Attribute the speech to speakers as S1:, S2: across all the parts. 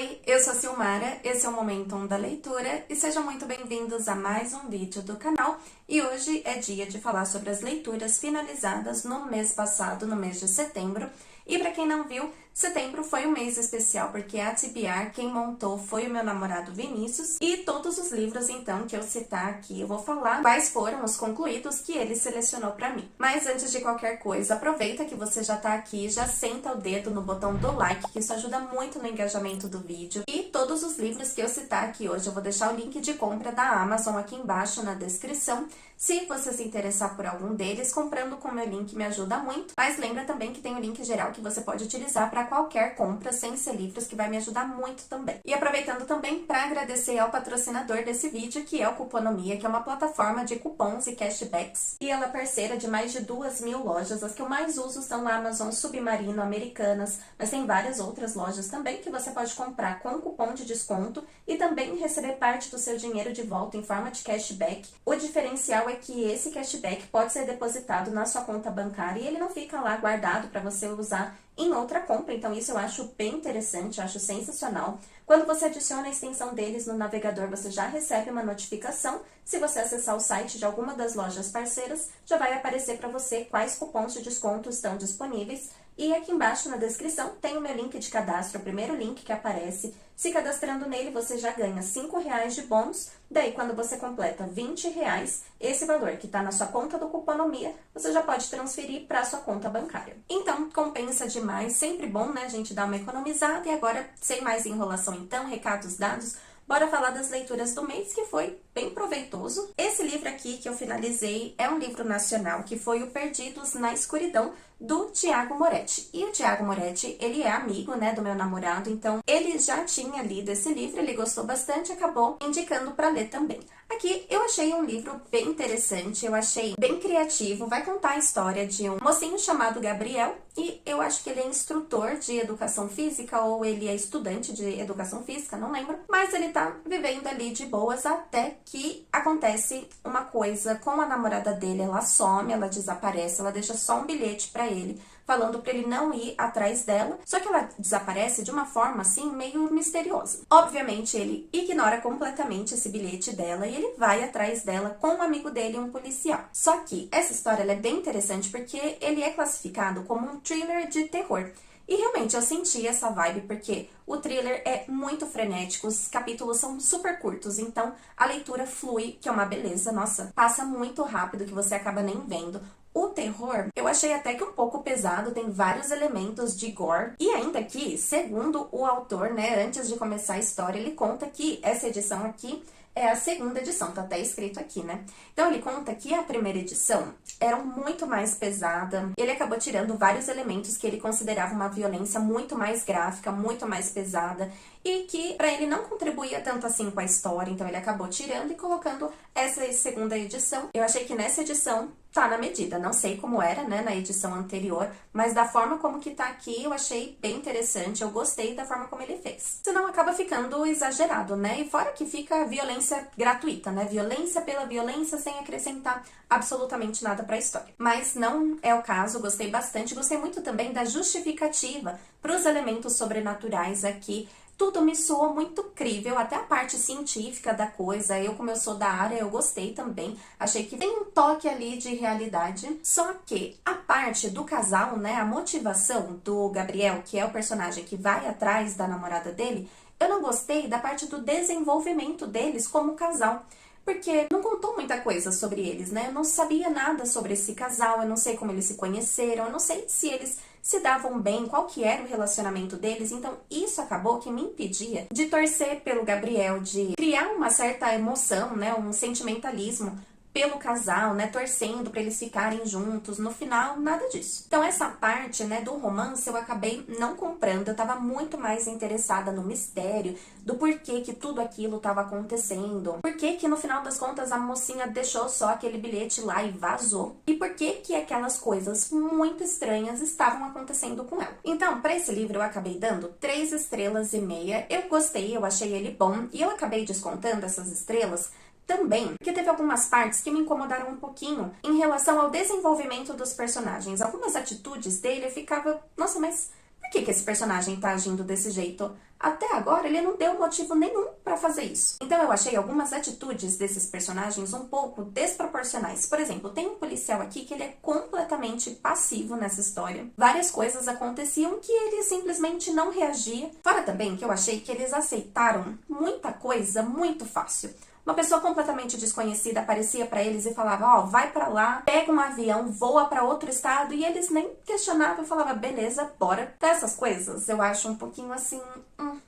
S1: Oi, eu sou a Silmara, esse é o Momentum da Leitura e sejam muito bem-vindos a mais um vídeo do canal. E hoje é dia de falar sobre as leituras finalizadas no mês passado, no mês de setembro. E para quem não viu, setembro foi um mês especial porque a TBR quem montou foi o meu namorado Vinícius. E todos os livros, então, que eu citar aqui, eu vou falar quais foram os concluídos que ele selecionou para mim. Mas antes de qualquer coisa, aproveita que você já tá aqui, já senta o dedo no botão do like, que isso ajuda muito no engajamento do vídeo. E todos os livros que eu citar aqui hoje, eu vou deixar o link de compra da Amazon aqui embaixo na descrição. Se você se interessar por algum deles, comprando com o meu link me ajuda muito. Mas lembra também que tem o link geral que você pode utilizar para qualquer compra sem ser livros, que vai me ajudar muito também. E aproveitando também para agradecer ao patrocinador desse vídeo, que é o Cuponomia, que é uma plataforma de cupons e cashbacks. E ela é parceira de mais de 2.000 lojas. As que eu mais uso são a Amazon, Submarino, Americanas, mas tem várias outras lojas também que você pode comprar com cupom de desconto e também receber parte do seu dinheiro de volta em forma de cashback. O diferencial é que esse cashback pode ser depositado na sua conta bancária e ele não fica lá guardado para você usar em outra compra, então isso eu acho bem interessante, eu acho sensacional. Quando você adiciona a extensão deles no navegador, você já recebe uma notificação. Se você acessar o site de alguma das lojas parceiras, já vai aparecer para você quais cupons de desconto estão disponíveis. E aqui embaixo na descrição tem o meu link de cadastro, o primeiro link que aparece. Se cadastrando nele, você já ganha R$5 de bônus. Daí, quando você completa R$20, esse valor que está na sua conta do Cuponomia, você já pode transferir para a sua conta bancária. Então, compensa demais, sempre bom, né, a gente dar uma economizada. E agora, sem mais enrolação então, recados dados, bora falar das leituras do mês, que foi bem proveitoso. Esse livro aqui que eu finalizei é um livro nacional, que foi o Perdidos na Escuridão, do Tiago Moretti. E o Tiago Moretti, ele é amigo, né, do meu namorado, então ele já tinha lido esse livro, ele gostou bastante e acabou indicando para ler também. Aqui eu achei um livro bem interessante, eu achei bem criativo, vai contar a história de um mocinho chamado Gabriel, e eu acho que ele é instrutor de educação física, ou ele é estudante de educação física, não lembro, mas ele tá vivendo ali de boas até que acontece uma coisa com a namorada dele, ela some, ela desaparece, ela deixa só um bilhete pra ele, falando pra ele não ir atrás dela, só que ela desaparece de uma forma assim, meio misteriosa. Obviamente ele ignora completamente esse bilhete dela e ele vai atrás dela com um amigo dele, um policial. Só que essa história ela é bem interessante porque ele é classificado como um thriller de terror. E realmente eu senti essa vibe porque o thriller é muito frenético, os capítulos são super curtos, então a leitura flui, que é uma beleza, nossa, passa muito rápido que você acaba nem vendo. O terror, eu achei até que um pouco pesado, tem vários elementos de gore. E ainda que, segundo o autor, né, antes de começar a história, ele conta que essa edição aqui é a segunda edição, tá até escrito aqui, né? Então ele conta que a primeira edição era muito mais pesada, ele acabou tirando vários elementos que ele considerava uma violência muito mais gráfica, muito mais pesada, e que pra ele não contribuía tanto assim com a história, então ele acabou tirando e colocando essa segunda edição. Eu achei que nessa edição tá na medida, não sei como era, né, na edição anterior, mas da forma como que tá aqui, eu achei bem interessante, eu gostei da forma como ele fez. Senão acaba ficando exagerado, né, e fora que fica violência gratuita, né, violência pela violência sem acrescentar absolutamente nada pra história. Mas não é o caso, gostei bastante, gostei muito também da justificativa pros elementos sobrenaturais aqui. Tudo me soou muito crível, até a parte científica da coisa. Eu, como eu sou da área, eu gostei também. Achei que tem um toque ali de realidade. Só que a parte do casal, né, a motivação do Gabriel, que é o personagem que vai atrás da namorada dele, eu não gostei da parte do desenvolvimento deles como casal. Porque não contou muita coisa sobre eles, né? Eu não sabia nada sobre esse casal, eu não sei como eles se conheceram, eu não sei se eles se davam bem, qual que era o relacionamento deles. Então isso acabou que me impedia de torcer pelo Gabriel, de criar uma certa emoção, né? Um sentimentalismo pelo casal, né, torcendo para eles ficarem juntos. No final, nada disso. Então essa parte, né, do romance eu acabei não comprando. Eu tava muito mais interessada no mistério, do porquê que tudo aquilo tava acontecendo. Por que no final das contas a mocinha deixou só aquele bilhete lá e vazou. E por que aquelas coisas muito estranhas estavam acontecendo com ela. Então, para esse livro eu acabei dando 3,5 estrelas. Eu gostei, eu achei ele bom. E eu acabei descontando essas estrelas também, porque teve algumas partes que me incomodaram um pouquinho em relação ao desenvolvimento dos personagens. Algumas atitudes dele eu ficava, nossa, mas por que esse personagem tá agindo desse jeito? Até agora, ele não deu motivo nenhum pra fazer isso. Então, eu achei algumas atitudes desses personagens um pouco desproporcionais. Por exemplo, tem um policial aqui que ele é completamente passivo nessa história. Várias coisas aconteciam que ele simplesmente não reagia. Fora também que eu achei que eles aceitaram muita coisa muito fácil. Uma pessoa completamente desconhecida aparecia pra eles e falava, ó, vai pra lá, pega um avião, voa pra outro estado, e eles nem questionavam e falavam, beleza, bora. Dessas coisas, eu acho um pouquinho assim,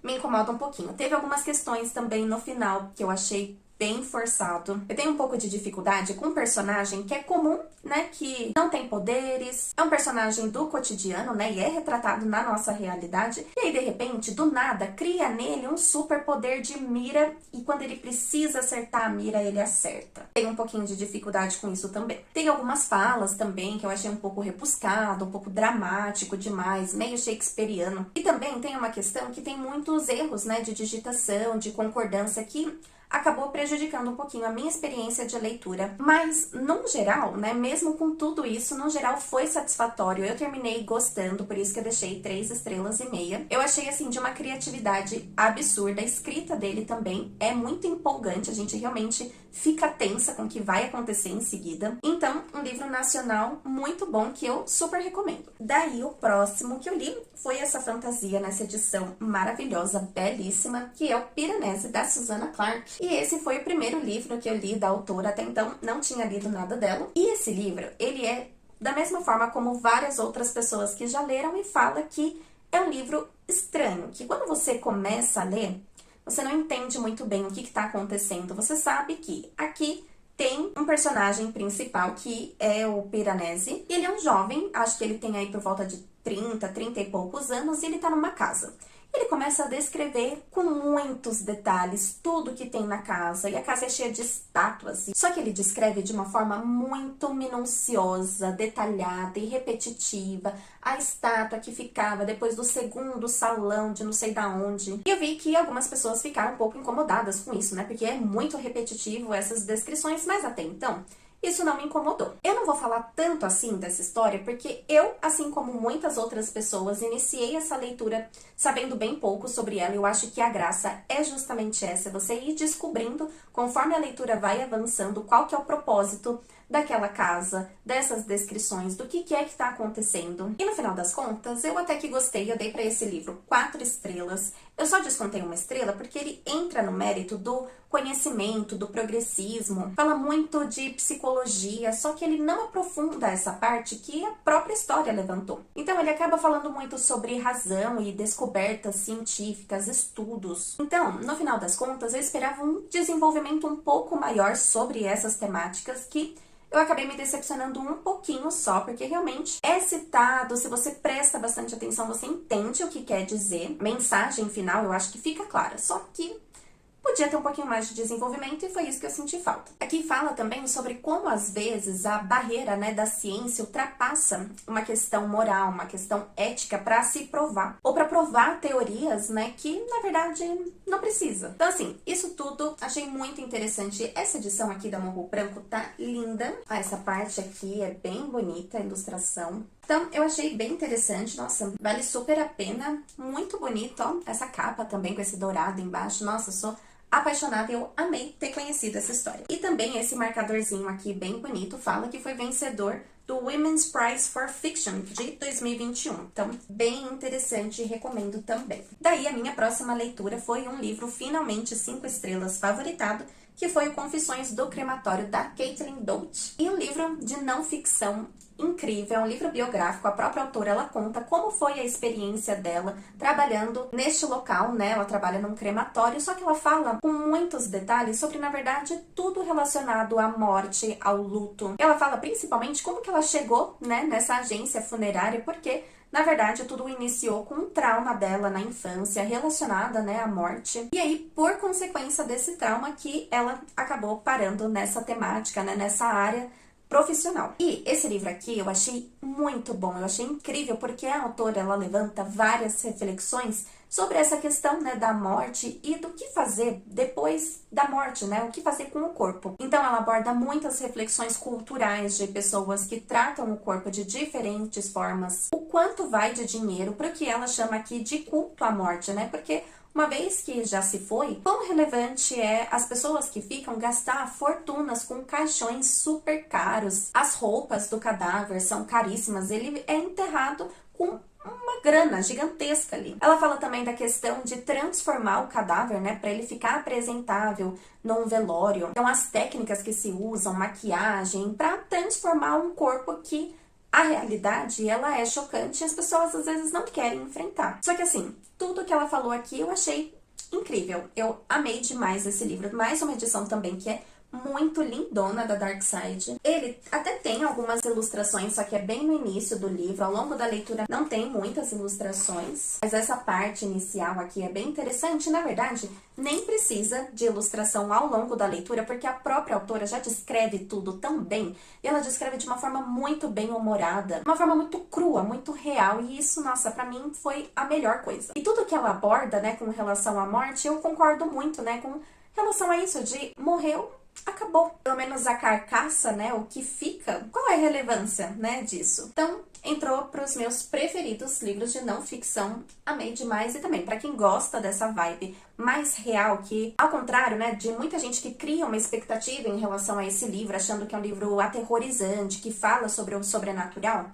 S1: me incomoda um pouquinho. Teve algumas questões também no final que eu achei bem forçado. Eu tenho um pouco de dificuldade com um personagem que é comum, né, que não tem poderes, é um personagem do cotidiano, né, e é retratado na nossa realidade, e aí, de repente, do nada, cria nele um super poder de mira, e quando ele precisa acertar a mira, ele acerta. Tenho um pouquinho de dificuldade com isso também. Tem algumas falas também que eu achei um pouco rebuscado, um pouco dramático demais, meio shakespeariano. E também tem uma questão que tem muitos erros, né, de digitação, de concordância, que acabou prejudicando um pouquinho a minha experiência de leitura. Mas, no geral, né, mesmo com tudo isso, no geral foi satisfatório. Eu terminei gostando, por isso que eu deixei 3 estrelas e meia. Eu achei, assim, de uma criatividade absurda. A escrita dele também é muito empolgante. A gente realmente fica tensa com o que vai acontecer em seguida. Então, um livro nacional muito bom que eu super recomendo. Daí, o próximo que eu li foi essa fantasia nessa edição maravilhosa, belíssima, que é o Piranesi, da Susanna Clarke. E esse foi o primeiro livro que eu li da autora, até então não tinha lido nada dela. E esse livro, ele é da mesma forma como várias outras pessoas que já leram e fala que é um livro estranho, que quando você começa a ler, você não entende muito bem o que está acontecendo. Você sabe que aqui tem um personagem principal que é o Piranesi. Ele é um jovem, acho que ele tem aí por volta de 30 e poucos anos, e ele tá numa casa. Ele começa a descrever com muitos detalhes tudo que tem na casa, e a casa é cheia de estátuas. Só que ele descreve de uma forma muito minuciosa, detalhada e repetitiva a estátua que ficava depois do segundo salão de não sei da onde. E eu vi que algumas pessoas ficaram um pouco incomodadas com isso, né? Porque é muito repetitivo essas descrições, mas até então isso não me incomodou. Eu não vou falar tanto assim dessa história, porque eu, assim como muitas outras pessoas, iniciei essa leitura sabendo bem pouco sobre ela. Eu acho que a graça é justamente essa, você ir descobrindo, conforme a leitura vai avançando, qual que é o propósito daquela casa, dessas descrições, do que é que tá acontecendo. E no final das contas, eu até que gostei, eu dei pra esse livro 4 estrelas. Eu só descontei 1 estrela porque ele entra no mérito do conhecimento, do progressismo, fala muito de psicologia, só que ele não aprofunda essa parte que a própria história levantou. Então ele acaba falando muito sobre razão e descobertas científicas, estudos. Então, no final das contas, eu esperava um desenvolvimento um pouco maior sobre essas temáticas que eu acabei me decepcionando um pouquinho só, porque realmente é citado, se você presta bastante atenção, você entende o que quer dizer. A mensagem final eu acho que fica clara, só que podia ter um pouquinho mais de desenvolvimento e foi isso que eu senti falta. Aqui fala também sobre como, às vezes, a barreira, né, da ciência ultrapassa uma questão moral, uma questão ética para se provar. Ou para provar teorias, né, que, na verdade, não precisa. Então, assim, isso tudo achei muito interessante. Essa edição aqui da Morro Branco tá linda. Ah, essa parte aqui é bem bonita, a ilustração. Então, eu achei bem interessante, nossa, vale super a pena, muito bonito, ó, essa capa também com esse dourado embaixo, nossa, sou apaixonada e eu amei ter conhecido essa história. E também esse marcadorzinho aqui bem bonito fala que foi vencedor do Women's Prize for Fiction de 2021. Então, bem interessante e recomendo também. Daí, a minha próxima leitura foi um livro finalmente 5 estrelas favoritado, que foi o Confissões do Crematório, da Caitlin Dought. E um livro de não ficção incrível, é um livro biográfico. A própria autora, ela conta como foi a experiência dela trabalhando neste local, né? Ela trabalha num crematório, só que ela fala com muitos detalhes sobre, na verdade, tudo relacionado à morte, ao luto. Ela fala principalmente como que ela chegou, né, nessa agência funerária, porque na verdade, tudo iniciou com um trauma dela na infância, relacionada, né, à morte. E aí, por consequência desse trauma, que ela acabou parando nessa temática, né, nessa área profissional. E esse livro aqui eu achei muito bom, eu achei incrível, porque a autora, ela levanta várias reflexões sobre essa questão, né, da morte e do que fazer depois da morte, né, o que fazer com o corpo. Então ela aborda muitas reflexões culturais de pessoas que tratam o corpo de diferentes formas, o quanto vai de dinheiro para o que ela chama aqui de culto à morte, né, porque uma vez que já se foi, quão relevante é as pessoas que ficam gastar fortunas com caixões super caros. As roupas do cadáver são caríssimas, ele é enterrado com uma grana gigantesca ali. Ela fala também da questão de transformar o cadáver, né, para ele ficar apresentável num velório. Então as técnicas que se usam, maquiagem, para transformar um corpo que a realidade, ela é chocante e as pessoas às vezes não querem enfrentar. Só que assim, tudo que ela falou aqui eu achei incrível. Eu amei demais esse livro. Mais uma edição também que é muito lindona da Dark Side. Ele até tem algumas ilustrações, só que é bem no início do livro. Ao longo da leitura não tem muitas ilustrações, mas essa parte inicial aqui é bem interessante. Na verdade, nem precisa de ilustração ao longo da leitura, porque a própria autora já descreve tudo tão bem, e ela descreve de uma forma muito bem humorada, uma forma muito crua, muito real, e isso, nossa, pra mim foi a melhor coisa. E tudo que ela aborda, né, com relação à morte, eu concordo muito, né, com relação a isso de morreu, acabou. Pelo menos a carcaça, né, o que fica, qual é a relevância, né, disso? Então, entrou para os meus preferidos livros de não ficção, amei demais. E também, para quem gosta dessa vibe mais real, que, ao contrário, né, de muita gente que cria uma expectativa em relação a esse livro, achando que é um livro aterrorizante, que fala sobre o sobrenatural,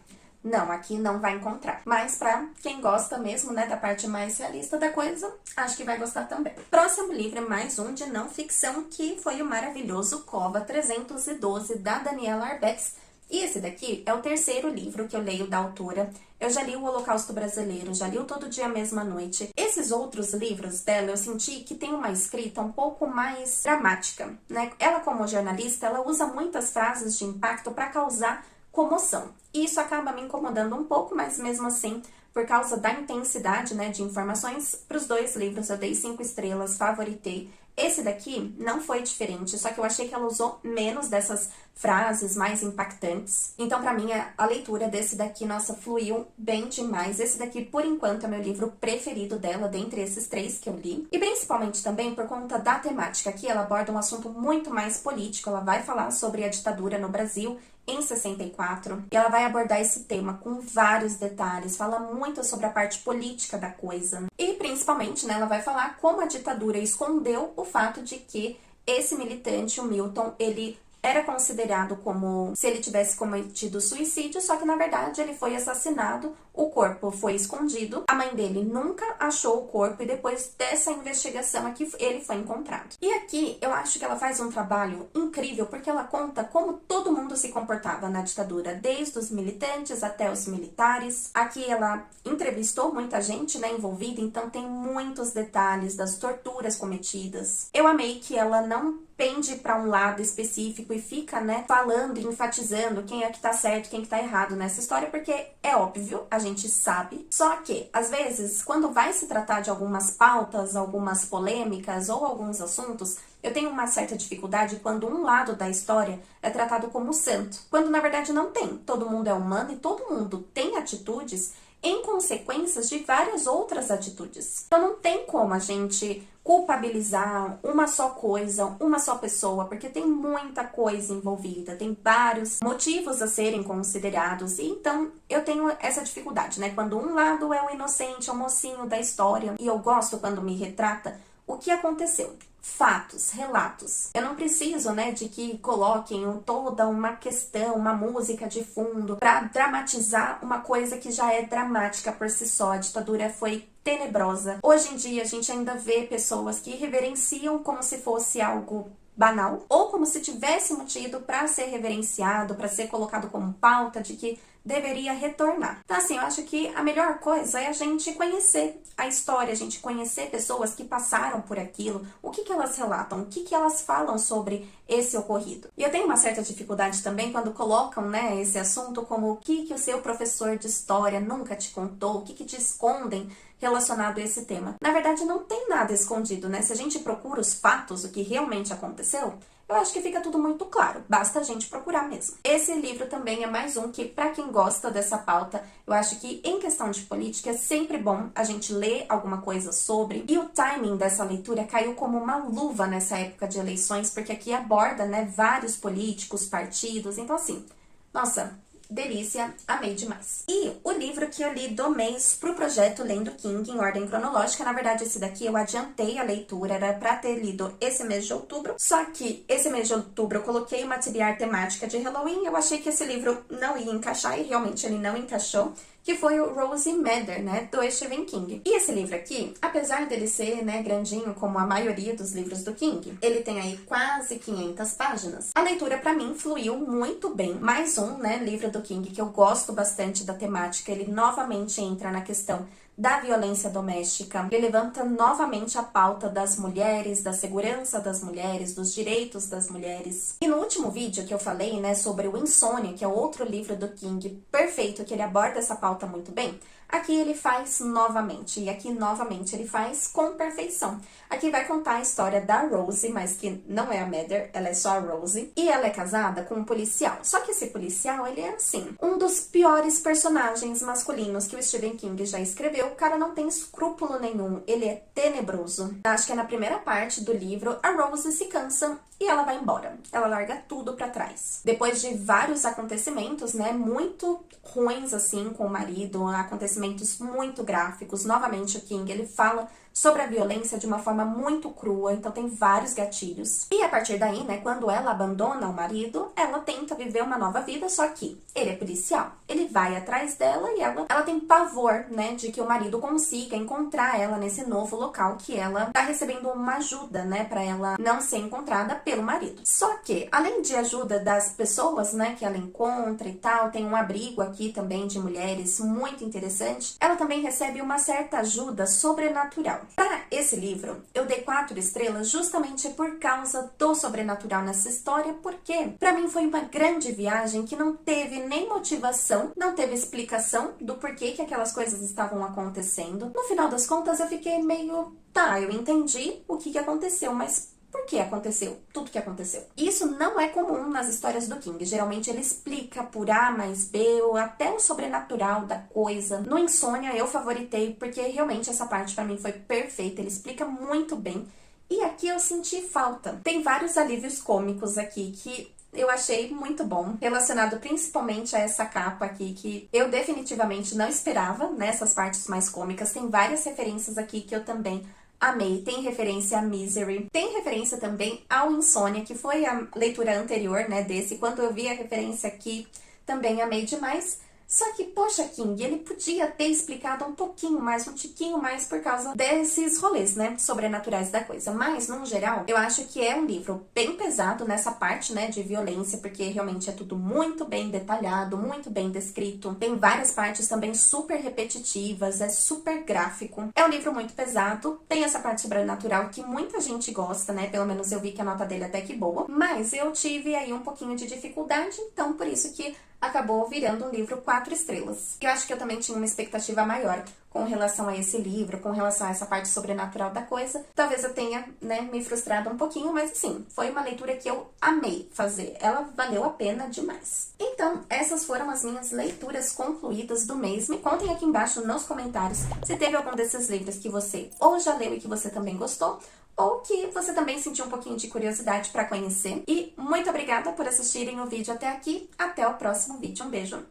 S1: não, aqui não vai encontrar. Mas pra quem gosta mesmo, né, da parte mais realista da coisa, acho que vai gostar também. Próximo livro é mais um de não ficção, que foi o maravilhoso Cova 312, da Daniela Arbex. E esse daqui é o terceiro livro que eu leio da autora. Eu já li o Holocausto Brasileiro, já li o Todo Dia, Mesma Noite. Esses outros livros dela, eu senti que tem uma escrita um pouco mais dramática, né? Ela, como jornalista, ela usa muitas frases de impacto para causar comoção. E isso acaba me incomodando um pouco, mas mesmo assim, por causa da intensidade, né, de informações, para os dois livros eu dei 5 estrelas, favoritei. Esse daqui não foi diferente, só que eu achei que ela usou menos dessas frases mais impactantes. Então, pra mim, a leitura desse daqui, nossa, fluiu bem demais. Esse daqui, por enquanto, é meu livro preferido dela, dentre esses 3 que eu li. E principalmente também por conta da temática. Aqui ela aborda um assunto muito mais político. Ela vai falar sobre a ditadura no Brasil em 64, e ela vai abordar esse tema com vários detalhes, fala muito sobre a parte política da coisa. E principalmente, né, ela vai falar como a ditadura escondeu o fato de que esse militante, o Milton, ele era considerado como se ele tivesse cometido suicídio, só que na verdade ele foi assassinado, o corpo foi escondido, a mãe dele nunca achou o corpo e depois dessa investigação aqui ele foi encontrado. E aqui eu acho que ela faz um trabalho incrível porque ela conta como todo mundo se comportava na ditadura, desde os militantes até os militares. Aqui ela entrevistou muita gente, né, envolvida, então tem muitos detalhes das torturas cometidas. Eu amei que ela não pende para um lado específico e fica, né, falando e enfatizando quem é que tá certo, quem que tá errado nessa história, porque é óbvio, a gente sabe. Só que, às vezes, quando vai se tratar de algumas pautas, algumas polêmicas ou alguns assuntos, eu tenho uma certa dificuldade quando um lado da história é tratado como santo, quando na verdade não tem. Todo mundo é humano e todo mundo tem atitudes em consequências de várias outras atitudes. Então não tem como a gente culpabilizar uma só coisa, uma só pessoa, porque tem muita coisa envolvida, tem vários motivos a serem considerados, e então eu tenho essa dificuldade, né? Quando um lado é o inocente, é o mocinho da história, e eu gosto quando me retrata o que aconteceu. Fatos, relatos. Eu não preciso, né, de que coloquem toda uma questão, uma música de fundo para dramatizar uma coisa que já é dramática por si só. A ditadura foi tenebrosa. Hoje em dia a gente ainda vê pessoas que reverenciam como se fosse algo banal ou como se tivesse motivo para ser reverenciado, para ser colocado como pauta de que deveria retornar. Então, assim, eu acho que a melhor coisa é a gente conhecer a história, a gente conhecer pessoas que passaram por aquilo, o que que elas relatam, o que que elas falam sobre esse ocorrido. E eu tenho uma certa dificuldade também quando colocam, né, esse assunto como o que que o seu professor de história nunca te contou, o que que te escondem relacionado a esse tema. Na verdade, não tem nada escondido, né? Se a gente procura os fatos, o que realmente aconteceu, eu acho que fica tudo muito claro, basta a gente procurar mesmo. Esse livro também é mais um que, pra quem gosta dessa pauta, eu acho que em questão de política é sempre bom a gente ler alguma coisa sobre, e o timing dessa leitura caiu como uma luva nessa época de eleições, porque aqui aborda, né, vários políticos, partidos, então assim, nossa, delícia, amei demais. E o livro que eu li do mês pro projeto Lendo King em ordem cronológica, na verdade esse daqui eu adiantei a leitura, era pra ter lido esse mês de outubro, só que esse mês de outubro eu coloquei uma TBR temática de Halloween, eu achei que esse livro não ia encaixar e realmente ele não encaixou, que foi o Rose Madder, né, do Stephen King. E esse livro aqui, apesar dele ser, né, grandinho como a maioria dos livros do King, ele tem aí quase 500 páginas. A leitura pra mim fluiu muito bem. Mais um, né, livro do King que eu gosto bastante da temática, ele novamente entra na questão da violência doméstica, ele levanta novamente a pauta das mulheres, da segurança das mulheres, dos direitos das mulheres. E no último vídeo que eu falei, né, sobre o Insônia, que é outro livro do King perfeito, que ele aborda essa pauta muito bem, aqui ele faz novamente, e aqui novamente ele faz com perfeição. Aqui vai contar a história da Rose, mas que não é a Madder, ela é só a Rose, e ela é casada com um policial. Só que esse policial, ele é assim, um dos piores personagens masculinos que o Stephen King já escreveu. O cara não tem escrúpulo nenhum, ele é tenebroso. Acho que é na primeira parte do livro, a Rose se cansa e ela vai embora. Ela larga tudo pra trás. Depois de vários acontecimentos, né, muito ruins assim com o marido, acontecimentos muito gráficos, novamente o King, ele fala sobre a violência de uma forma muito crua, então tem vários gatilhos. E a partir daí, né, quando ela abandona o marido, ela tenta viver uma nova vida, só que ele é policial. Ele vai atrás dela e ela tem pavor, né, de que o marido consiga encontrar ela nesse novo local que ela tá recebendo uma ajuda, né, pra ela não ser encontrada pelo marido. Só que, além de ajuda das pessoas, né, que ela encontra e tal, tem um abrigo aqui também de mulheres muito interessante, ela também recebe uma certa ajuda sobrenatural. Para esse livro, eu dei 4 estrelas justamente por causa do sobrenatural nessa história, porque para mim foi uma grande viagem que não teve nem motivação, não teve explicação do porquê que aquelas coisas estavam acontecendo. No final das contas, eu fiquei meio, tá, eu entendi o que aconteceu, mas por que aconteceu tudo que aconteceu? Isso não é comum nas histórias do King. Geralmente ele explica por A mais B, ou até o sobrenatural da coisa. No Insônia eu favoritei, porque realmente essa parte pra mim foi perfeita. Ele explica muito bem. E aqui eu senti falta. Tem vários alívios cômicos aqui que eu achei muito bom, relacionado principalmente a essa capa aqui, que eu definitivamente não esperava, nessas partes mais cômicas. Tem várias referências aqui que eu também amei. Tem referência a Misery, tem referência também ao Insônia, que foi a leitura anterior, né, desse. Quando eu vi a referência aqui, também amei demais. Só que, poxa, King, ele podia ter explicado um pouquinho mais, um tiquinho mais por causa desses rolês, né, sobrenaturais da coisa. Mas, no geral, eu acho que é um livro bem pesado nessa parte, né, de violência, porque realmente é tudo muito bem detalhado, muito bem descrito. Tem várias partes também super repetitivas, é super gráfico. É um livro muito pesado, tem essa parte sobrenatural que muita gente gosta, né, pelo menos eu vi que a nota dele é até que boa. Mas eu tive aí um pouquinho de dificuldade, então por isso que acabou virando um livro 4 estrelas. Eu acho que eu também tinha uma expectativa maior com relação a esse livro, com relação a essa parte sobrenatural da coisa. Talvez eu tenha, né, me frustrado um pouquinho, mas assim, foi uma leitura que eu amei fazer. Ela valeu a pena demais. Então, essas foram as minhas leituras concluídas do mês. Me contem aqui embaixo nos comentários se teve algum desses livros que você ou já leu e que você também gostou, ou que você também sentiu um pouquinho de curiosidade para conhecer. E muito obrigada por assistirem o vídeo até aqui. Até o próximo vídeo. Um beijo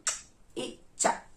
S1: e tchau!